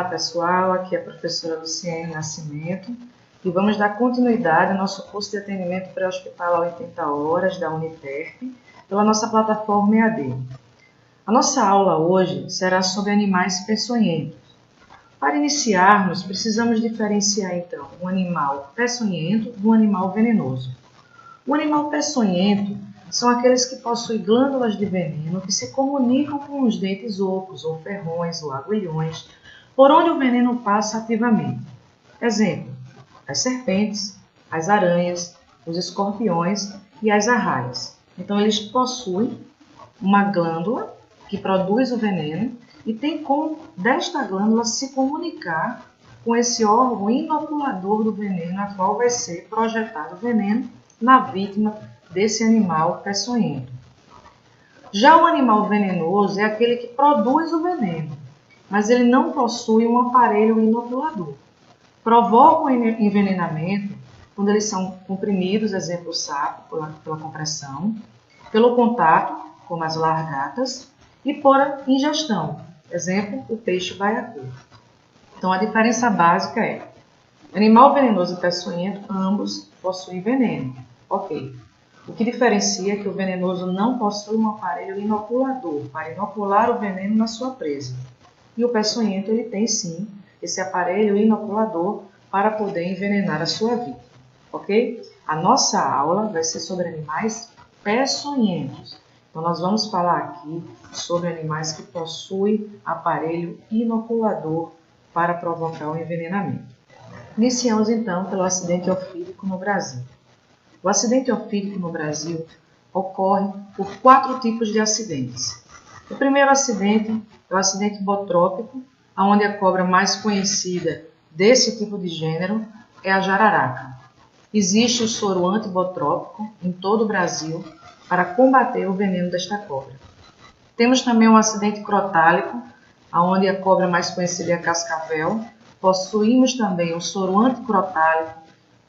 pessoal, aqui é a professora Luciene Nascimento e vamos dar continuidade ao nosso curso de atendimento pré-hospitalar a 80 horas da Uniperp pela nossa plataforma EAD. A nossa aula hoje será sobre animais peçonhentos. Para iniciarmos, precisamos diferenciar então um animal peçonhento de um animal venenoso. O animal peçonhento são aqueles que possuem glândulas de veneno que se comunicam com os dentes ocos, ou ferrões, ou agulhões, por onde o veneno passa ativamente. Exemplo, as serpentes, as aranhas, os escorpiões e as arraias. Então, eles possuem uma glândula que produz o veneno e tem como desta glândula se comunicar com esse órgão inoculador do veneno, a qual vai ser projetado o veneno na vítima desse animal peçonhento. Já o animal venenoso é aquele que produz o veneno, mas ele não possui um aparelho inoculador. Provoca o envenenamento quando eles são comprimidos, exemplo o sapo, pela compressão, pelo contato, como as largatas, e por ingestão, exemplo o peixe baiacu. Então a diferença básica é: animal venenoso e peçonhento, ambos possuem veneno. Ok. O que diferencia é que o venenoso não possui um aparelho inoculador para inocular o veneno na sua presa. E o peçonhento ele tem sim esse aparelho inoculador para poder envenenar a sua vítima. Ok? A nossa aula vai ser sobre animais peçonhentos. Então nós vamos falar aqui sobre animais que possuem aparelho inoculador para provocar o envenenamento. Iniciamos então pelo acidente ofídico no Brasil. O acidente ofídico no Brasil ocorre por 4 tipos de acidentes. O primeiro acidente é o acidente botrópico, onde a cobra mais conhecida desse tipo de gênero é a jararaca. Existe o soro antibotrópico em todo o Brasil para combater o veneno desta cobra. Temos também um acidente crotálico, onde a cobra mais conhecida é a cascavel. Possuímos também o soro anticrotálico,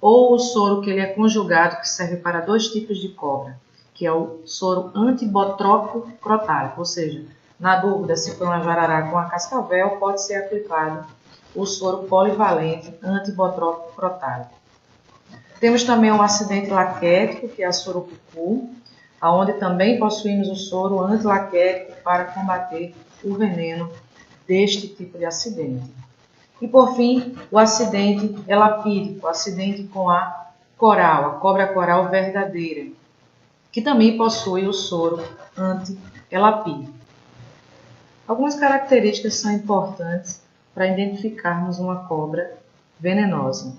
ou o soro que ele é conjugado, que serve para 2 tipos de cobra, que é o soro antibotrópico crotálico, ou seja, na dúvida se foi uma jararaca ou uma cascavel, pode ser aplicado o soro polivalente antibotrópico crotálico. Temos também um acidente laquético, que é a surucucu, onde também possuímos o soro antilaquético para combater o veneno deste tipo de acidente. E, por fim, o acidente elapídico, o acidente com a coral, a cobra coral verdadeira, que também possui o soro anti-elapídico. Algumas características são importantes para identificarmos uma cobra venenosa.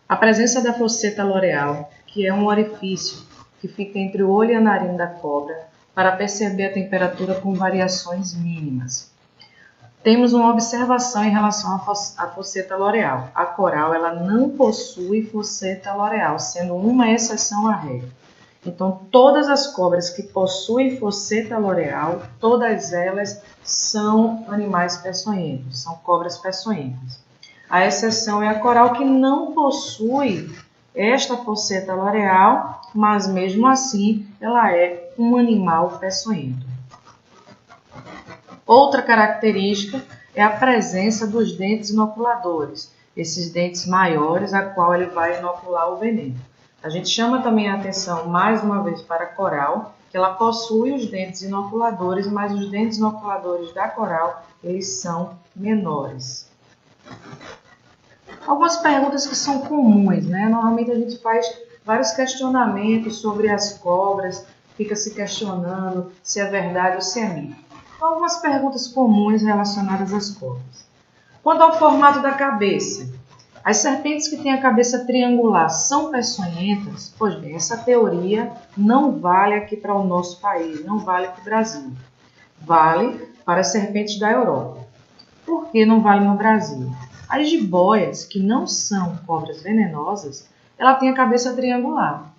A presença da fosseta loreal, que é um orifício que fica entre o olho e a narina da cobra para perceber a temperatura com variações mínimas. Temos uma observação em relação à fosseta loreal. A coral ela não possui fosseta loreal, sendo uma exceção à regra. Então, todas as cobras que possuem fosseta loreal, todas elas são animais peçonhentos, são cobras peçonhentas. A exceção é a coral, que não possui esta fosseta loreal, mas mesmo assim ela é um animal peçonhento. Outra característica é a presença dos dentes inoculadores, esses dentes maiores a qual ele vai inocular o veneno. A gente chama também a atenção mais uma vez para a coral, que ela possui os dentes inoculadores, mas os dentes inoculadores da coral eles são menores. Algumas perguntas que são comuns, né? Normalmente a gente faz vários questionamentos sobre as cobras, fica se questionando se é verdade ou se é mito. Algumas perguntas comuns relacionadas às cobras. Quanto ao formato da cabeça, as serpentes que têm a cabeça triangular são peçonhentas? Pois bem, essa teoria não vale aqui para o nosso país, não vale para o Brasil. Vale para as serpentes da Europa. Por que não vale no Brasil? As jiboias, que não são cobras venenosas, ela tem a cabeça triangular.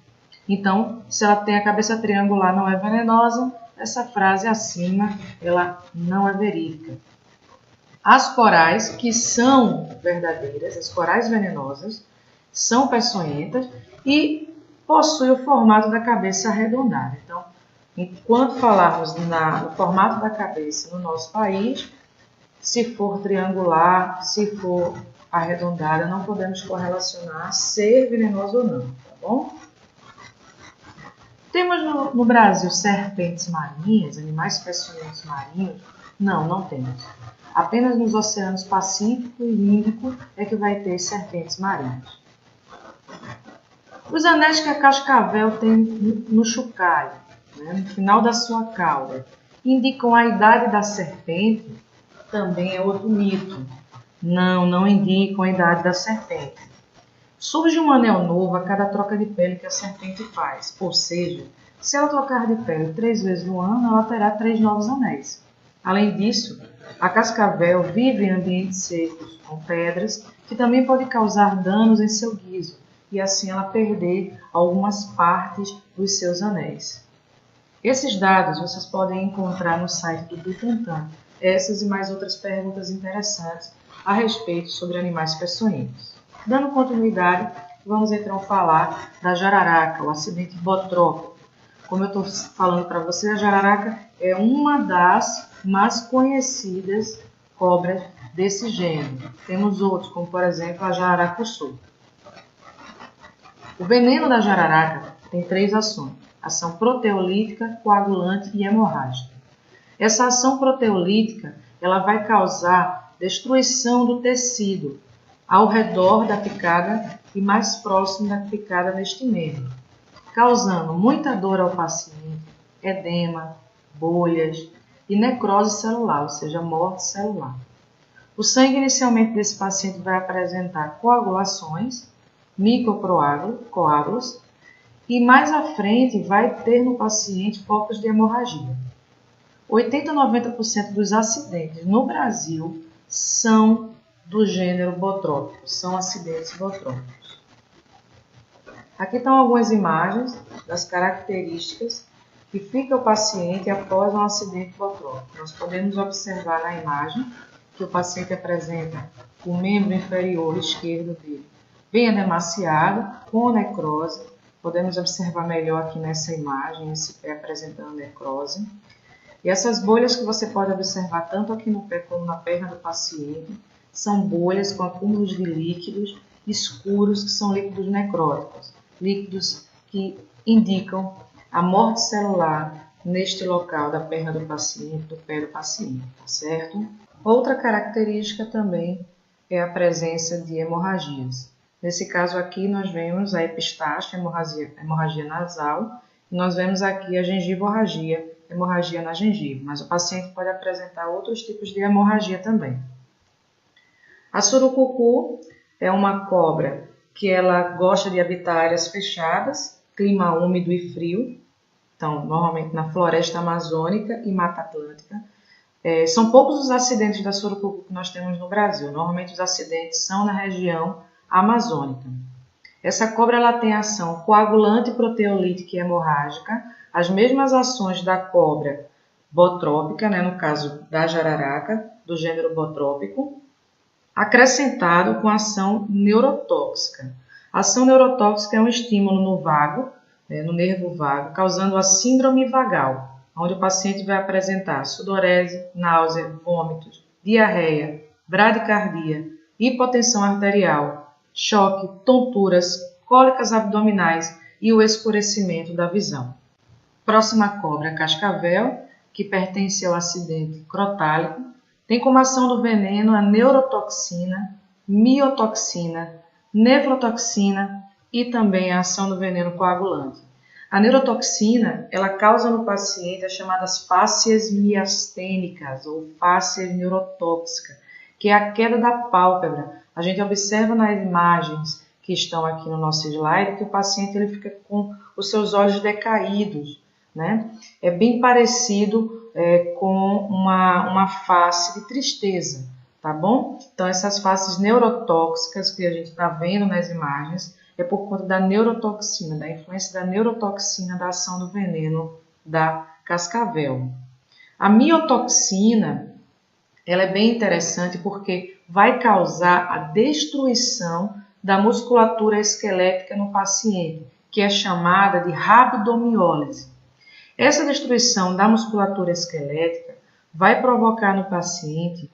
Então, se ela tem a cabeça triangular, não é venenosa, essa frase acima, ela não é verídica. As corais, que são verdadeiras, as corais venenosas, são peçonhentas e possuem o formato da cabeça arredondada. Enquanto falarmos no formato da cabeça no nosso país, Se for triangular, se for arredondada, não podemos correlacionar ser venenoso ou não, tá bom? Temos no Brasil serpentes marinhas, animais peçonhentos marinhos? Não, não temos. Apenas nos oceanos Pacífico e Índico é que vai ter serpentes marinhas. Os anéis que a cascavel tem no chocalho, né, no final da sua cauda, indicam a idade da serpente? Também é outro mito. Não, não indicam a idade da serpente. Surge um anel novo a cada troca de pele que a serpente faz, ou seja, se ela trocar de pele 3 vezes no ano, ela terá 3 novos anéis. Além disso, a cascavel vive em ambientes secos, com pedras, que também podem causar danos em seu guiso, e assim ela perder algumas partes dos seus anéis. Esses dados vocês podem encontrar no site do Butantan. Essas e mais outras perguntas interessantes a respeito sobre animais peçonhentos. Dando continuidade, vamos então falar da jararaca, o acidente botrópico. Como eu estou falando para você, a jararaca é uma das mais conhecidas cobras desse gênero. Temos outros, como por exemplo a jararacuçu. O veneno da jararaca tem 3 ações: ação proteolítica, coagulante e hemorrágica. Essa ação proteolítica ela vai causar destruição do tecido ao redor da picada e mais próximo da picada neste meio, causando muita dor ao paciente, edema, bolhas e necrose celular, ou seja, morte celular. O sangue inicialmente desse paciente vai apresentar coagulações, microcoágulos, e mais à frente vai ter no paciente focos de hemorragia. 80 a 90% dos acidentes no Brasil são do gênero botrópico, são acidentes botrópicos. Aqui estão algumas imagens das características que fica o paciente após um acidente botrópico. Nós podemos observar na imagem que o paciente apresenta o membro inferior esquerdo dele bem edemaciado, com necrose. Podemos observar melhor aqui nessa imagem, esse pé apresentando necrose. E essas bolhas que você pode observar tanto aqui no pé como na perna do paciente, são bolhas com acúmulos de líquidos escuros, que são líquidos necróticos, líquidos que indicam a morte celular neste local da perna do paciente, do pé do paciente, tá certo? Outra característica também é a presença de hemorragias. Nesse caso aqui nós vemos a epistaxe, hemorragia nasal, e nós vemos aqui a gengivorragia, hemorragia na gengiva, mas o paciente pode apresentar outros tipos de hemorragia também. A surucucu é uma cobra que ela gosta de habitar áreas fechadas, clima úmido e frio, então normalmente na floresta amazônica e mata atlântica. São poucos os acidentes da surucucu que nós temos no Brasil, normalmente os acidentes são na região amazônica. Essa cobra ela tem ação coagulante, proteolítica e hemorrágica, as mesmas ações da cobra botrópica, né, no caso da jararaca, do gênero botrópico, acrescentado com ação neurotóxica. A ação neurotóxica é um estímulo no vago, né, no nervo vago, causando a síndrome vagal, onde o paciente vai apresentar sudorese, náusea, vômitos, diarreia, bradicardia, hipotensão arterial, choque, tonturas, cólicas abdominais e o escurecimento da visão. Próxima cobra, cascavel, que pertence ao acidente crotálico, tem como ação do veneno a neurotoxina, miotoxina, nefrotoxina e também a ação do veneno coagulante. A neurotoxina, ela causa no paciente as chamadas fáscias miastênicas ou fáscias neurotóxicas, que é a queda da pálpebra. A gente observa nas imagens que estão aqui no nosso slide que o paciente ele fica com os seus olhos decaídos, né? É bem parecido com uma face de tristeza, tá bom? Então essas faces neurotóxicas que a gente está vendo nas imagens é por conta da neurotoxina, da influência da neurotoxina da ação do veneno da cascavel. A miotoxina, ela é bem interessante porque vai causar a destruição da musculatura esquelética no paciente, que é chamada de rabdomiólise. Essa destruição da musculatura esquelética vai provocar no paciente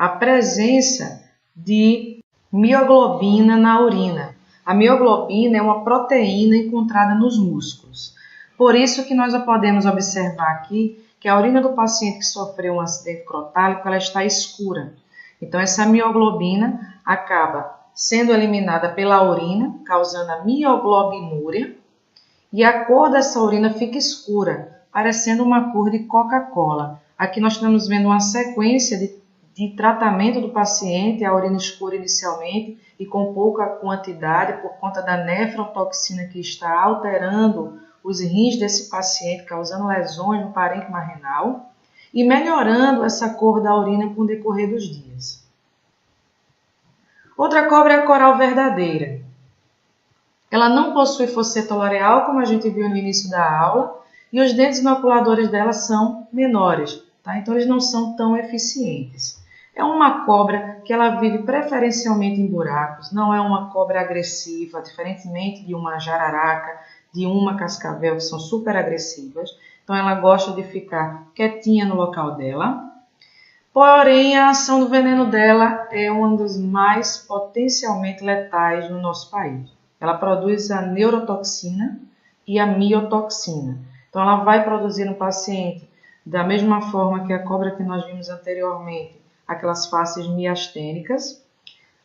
a presença de mioglobina na urina. A mioglobina é uma proteína encontrada nos músculos. Por isso que nós podemos observar aqui que a urina do paciente que sofreu um acidente crotálico, ela está escura. Então, essa mioglobina acaba sendo eliminada pela urina, causando a mioglobinúria, e a cor dessa urina fica escura, parecendo uma cor de Coca-Cola. Aqui nós estamos vendo uma sequência de tratamento do paciente, a urina escura inicialmente e com pouca quantidade por conta da nefrotoxina que está alterando os rins desse paciente, causando lesões no parênquima renal e melhorando essa cor da urina com o decorrer dos dias. Outra cobra é a coral verdadeira. Ela não possui fosseta loreal, como a gente viu no início da aula, e os dentes inoculadores dela são menores, tá? Então eles não são tão eficientes. É uma cobra que ela vive preferencialmente em buracos, não é uma cobra agressiva, diferentemente de uma jararaca, de uma cascavel, que são super agressivas. Então ela gosta de ficar quietinha no local dela. Porém, a ação do veneno dela é uma das mais potencialmente letais no nosso país. Ela produz a neurotoxina e a miotoxina. Então ela vai produzir no paciente, da mesma forma que a cobra que nós vimos anteriormente, aquelas faces miastênicas,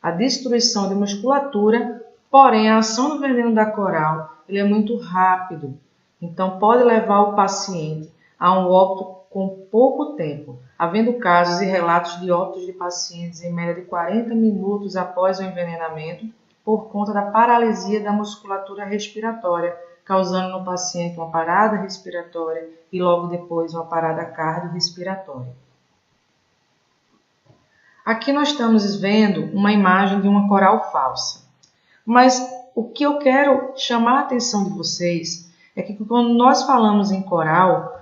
a destruição de musculatura, porém a ação do veneno da coral ele é muito rápido, então pode levar o paciente a um óbito com pouco tempo, havendo casos e relatos de óbitos de pacientes em média de 40 minutos após o envenenamento por conta da paralisia da musculatura respiratória, causando no paciente uma parada respiratória e logo depois uma parada cardiorrespiratória. Aqui nós estamos vendo uma imagem de uma coral falsa. Mas o que eu quero chamar a atenção de vocês é que quando nós falamos em coral,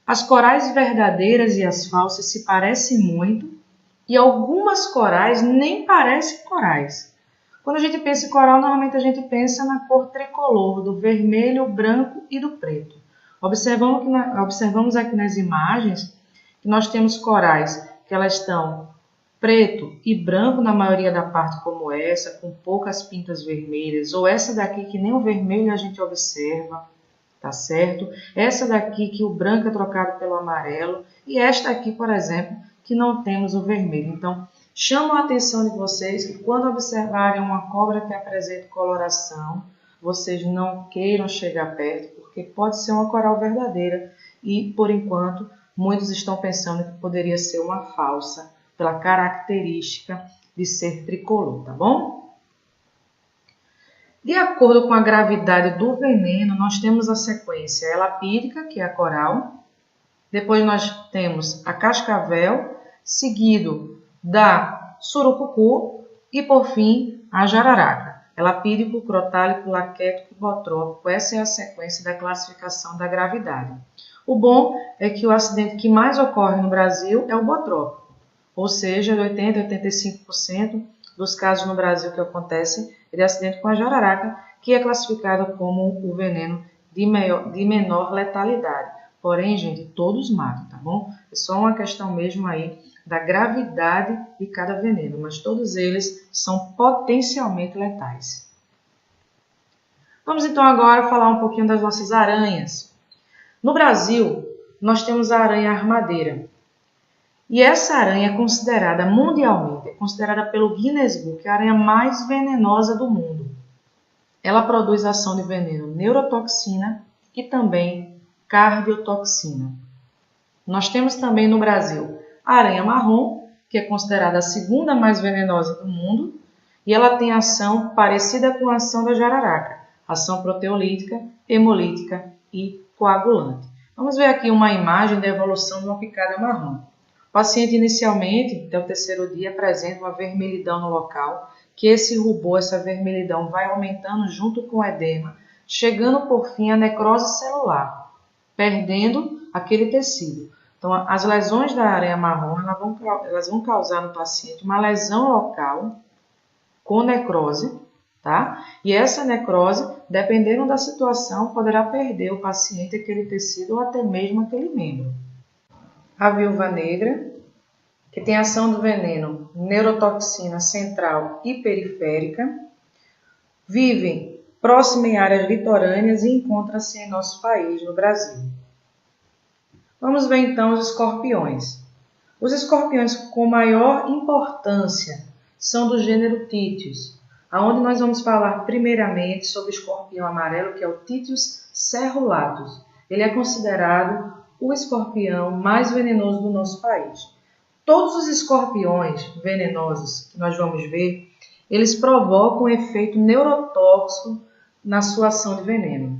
as corais verdadeiras e as falsas se parecem muito e algumas corais nem parecem corais. Quando a gente pensa em coral, normalmente a gente pensa na cor tricolor, do vermelho, branco e do preto. Observamos aqui nas imagens que nós temos corais que elas estão preto e branco na maioria da parte, como essa, com poucas pintas vermelhas, ou essa daqui que nem o vermelho a gente observa, tá certo? Essa daqui que o branco é trocado pelo amarelo, e esta aqui, por exemplo, que não temos o vermelho. Então, chamo a atenção de vocês que quando observarem uma cobra que apresenta coloração, vocês não queiram chegar perto, porque pode ser uma coral verdadeira, e, por enquanto, muitos estão pensando que poderia ser uma falsa, pela característica de ser tricolor, tá bom? De acordo com a gravidade do veneno, nós temos a sequência elapídica, que é a coral, depois nós temos a cascavel, seguido da surucucu e, por fim, a jararaca. Elapídico, crotálico, laquético e botrópico. Essa é a sequência da classificação da gravidade. O bom é que o acidente que mais ocorre no Brasil é o botrópico. Ou seja, 80% a 85% dos casos no Brasil que acontecem é de acidente com a jararaca, que é classificado como o veneno de menor letalidade. Porém, gente, todos matam, tá bom? É só uma questão mesmo aí da gravidade de cada veneno, mas todos eles são potencialmente letais. Vamos então agora falar um pouquinho das nossas aranhas. No Brasil, nós temos a aranha armadeira. E essa aranha é considerada mundialmente, é considerada pelo Guinness Book a aranha mais venenosa do mundo. Ela produz ação de veneno neurotoxina e também cardiotoxina. Nós temos também no Brasil a aranha marrom, que é considerada a segunda mais venenosa do mundo, e ela tem ação parecida com a ação da jararaca, ação proteolítica, hemolítica e coagulante. Vamos ver aqui uma imagem da evolução de uma picada marrom. O paciente inicialmente, até o terceiro dia, apresenta uma vermelhidão no local, que esse rubor, essa vermelhidão vai aumentando junto com o edema, chegando por fim à necrose celular, perdendo aquele tecido. Então, as lesões da aranha marrom elas vão causar no paciente uma lesão local com necrose, tá? E essa necrose, dependendo da situação, poderá perder o paciente aquele tecido ou até mesmo aquele membro. A viúva negra, que tem ação do veneno neurotoxina central e periférica, vivem próximo em áreas litorâneas e encontra-se em nosso país, no Brasil. Vamos ver então os escorpiões. Os escorpiões com maior importância são do gênero Titius, aonde nós vamos falar primeiramente sobre o escorpião amarelo, que é o Titius cerulatus. Ele é considerado o escorpião mais venenoso do nosso país. Todos os escorpiões venenosos que nós vamos ver, eles provocam um efeito neurotóxico na sua ação de veneno.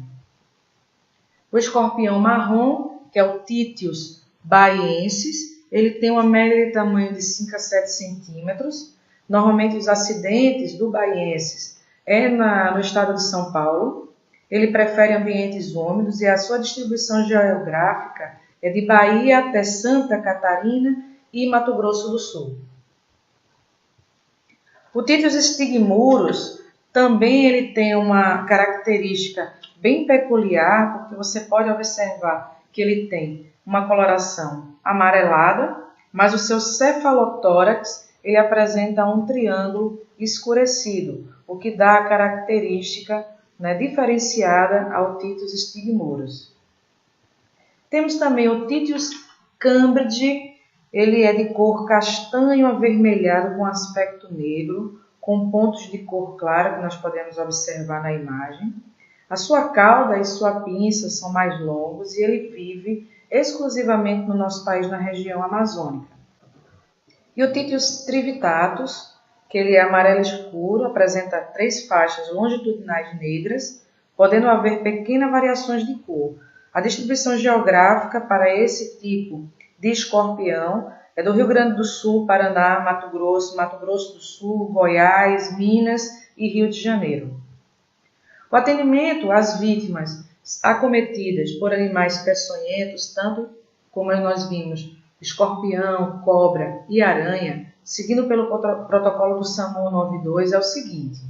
O escorpião marrom, que é o Titius baiensis, ele tem uma média de tamanho de 5 a 7 centímetros. Normalmente os acidentes do baiensis é no estado de São Paulo. Ele prefere ambientes úmidos e a sua distribuição geográfica é de Bahia até Santa Catarina e Mato Grosso do Sul. O Titius stigmurus também ele tem uma característica bem peculiar, porque você pode observar que ele tem uma coloração amarelada, mas o seu cefalotórax ele apresenta um triângulo escurecido, o que dá a característica diferenciada ao Titius stigmurus. Temos também o Titius cambridge, ele é de cor castanho avermelhado com aspecto negro, com pontos de cor clara que nós podemos observar na imagem. A sua cauda e sua pinça são mais longos e ele vive exclusivamente no nosso país, na região amazônica. E o Titius trivitatus, que ele é amarelo escuro, apresenta 3 faixas longitudinais negras, podendo haver pequenas variações de cor. A distribuição geográfica para esse tipo de escorpião é do Rio Grande do Sul, Paraná, Mato Grosso do Sul, Goiás, Minas e Rio de Janeiro. O atendimento às vítimas acometidas por animais peçonhentos, tanto como nós vimos, escorpião, cobra e aranha, seguindo pelo protocolo do SAMU 92, é o seguinte: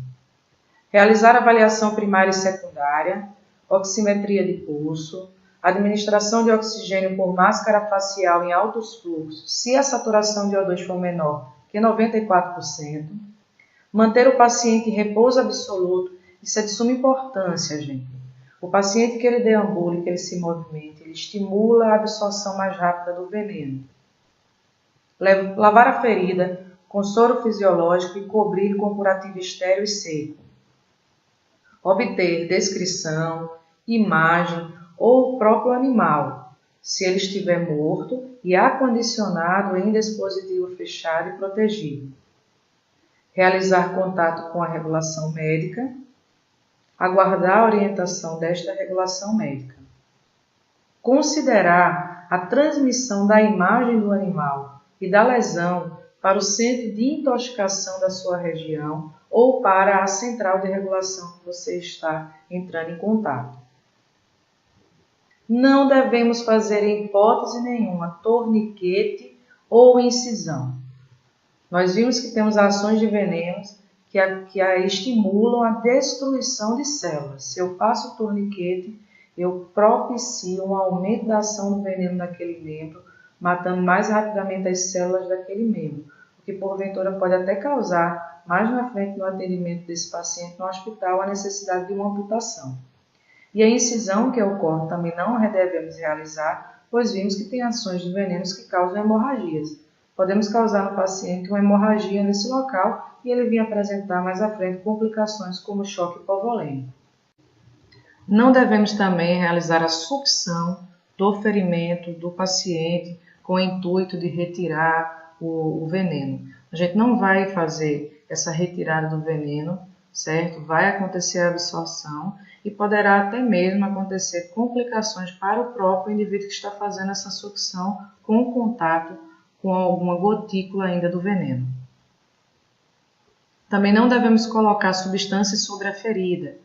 realizar avaliação primária e secundária, oximetria de pulso, administração de oxigênio por máscara facial em altos fluxos, se a saturação de O2 for menor que 94%, manter o paciente em repouso absoluto. Isso é de suma importância, gente. O paciente que ele deambule, que ele se movimente, ele estimula a absorção mais rápida do veneno. Lavar a ferida com soro fisiológico e cobrir com curativo estéril e seco. Obter descrição, imagem ou o próprio animal, se ele estiver morto e acondicionado em dispositivo fechado e protegido. Realizar contato com a regulação médica. Aguardar a orientação desta regulação médica. Considerar a transmissão da imagem do animal e da lesão para o centro de intoxicação da sua região ou para a central de regulação que você está entrando em contato. Não devemos fazer em hipótese nenhuma torniquete ou incisão. Nós vimos que temos ações de venenos que estimulam a destruição de células. Se eu faço o torniquete, eu propicio um aumento da ação do veneno naquele membro, matando mais rapidamente as células daquele membro, o que porventura pode até causar, mais na frente no atendimento desse paciente no hospital, a necessidade de uma amputação. E a incisão que ocorre também não devemos realizar, pois vimos que tem ações de venenos que causam hemorragias. Podemos causar no paciente uma hemorragia nesse local e ele vir apresentar mais à frente complicações como choque hipovolêmico. Não devemos também realizar a sucção do ferimento do paciente com o intuito de retirar o veneno. A gente não vai fazer essa retirada do veneno, certo? Vai acontecer a absorção e poderá até mesmo acontecer complicações para o próprio indivíduo que está fazendo essa sucção com o contato com alguma gotícula ainda do veneno. Também não devemos colocar substâncias sobre a ferida,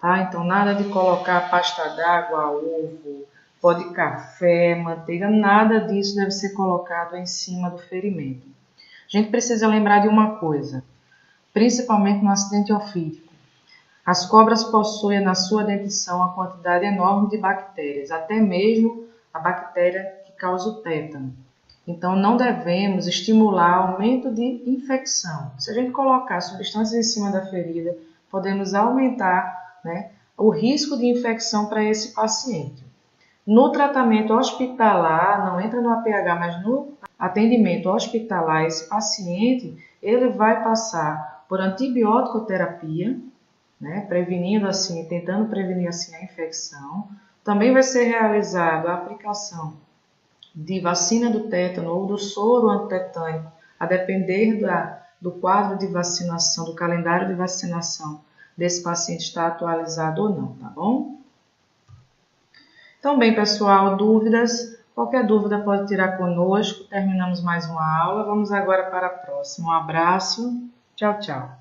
tá? Então nada de colocar pasta d'água, ovo, pó de café, manteiga, nada disso deve ser colocado em cima do ferimento. A gente precisa lembrar de uma coisa, principalmente no acidente ofídico. As cobras possuem na sua dentição uma quantidade enorme de bactérias, até mesmo a bactéria que causa o tétano. Então, não devemos estimular aumento de infecção. Se a gente colocar substâncias em cima da ferida, podemos aumentar, né, o risco de infecção para esse paciente. No tratamento hospitalar, não entra no APH, mas no atendimento hospitalar, esse paciente ele vai passar por antibiótico-terapia, né, prevenindo assim, tentando prevenir assim a infecção. Também vai ser realizada a aplicação de vacina do tétano ou do soro antitetânico, a depender do quadro de vacinação, do calendário de vacinação desse paciente está atualizado ou não, tá bom? Então, bem, pessoal, dúvidas? Qualquer dúvida pode tirar conosco. Terminamos mais uma aula. Vamos agora para a próxima. Um abraço. Tchau, tchau.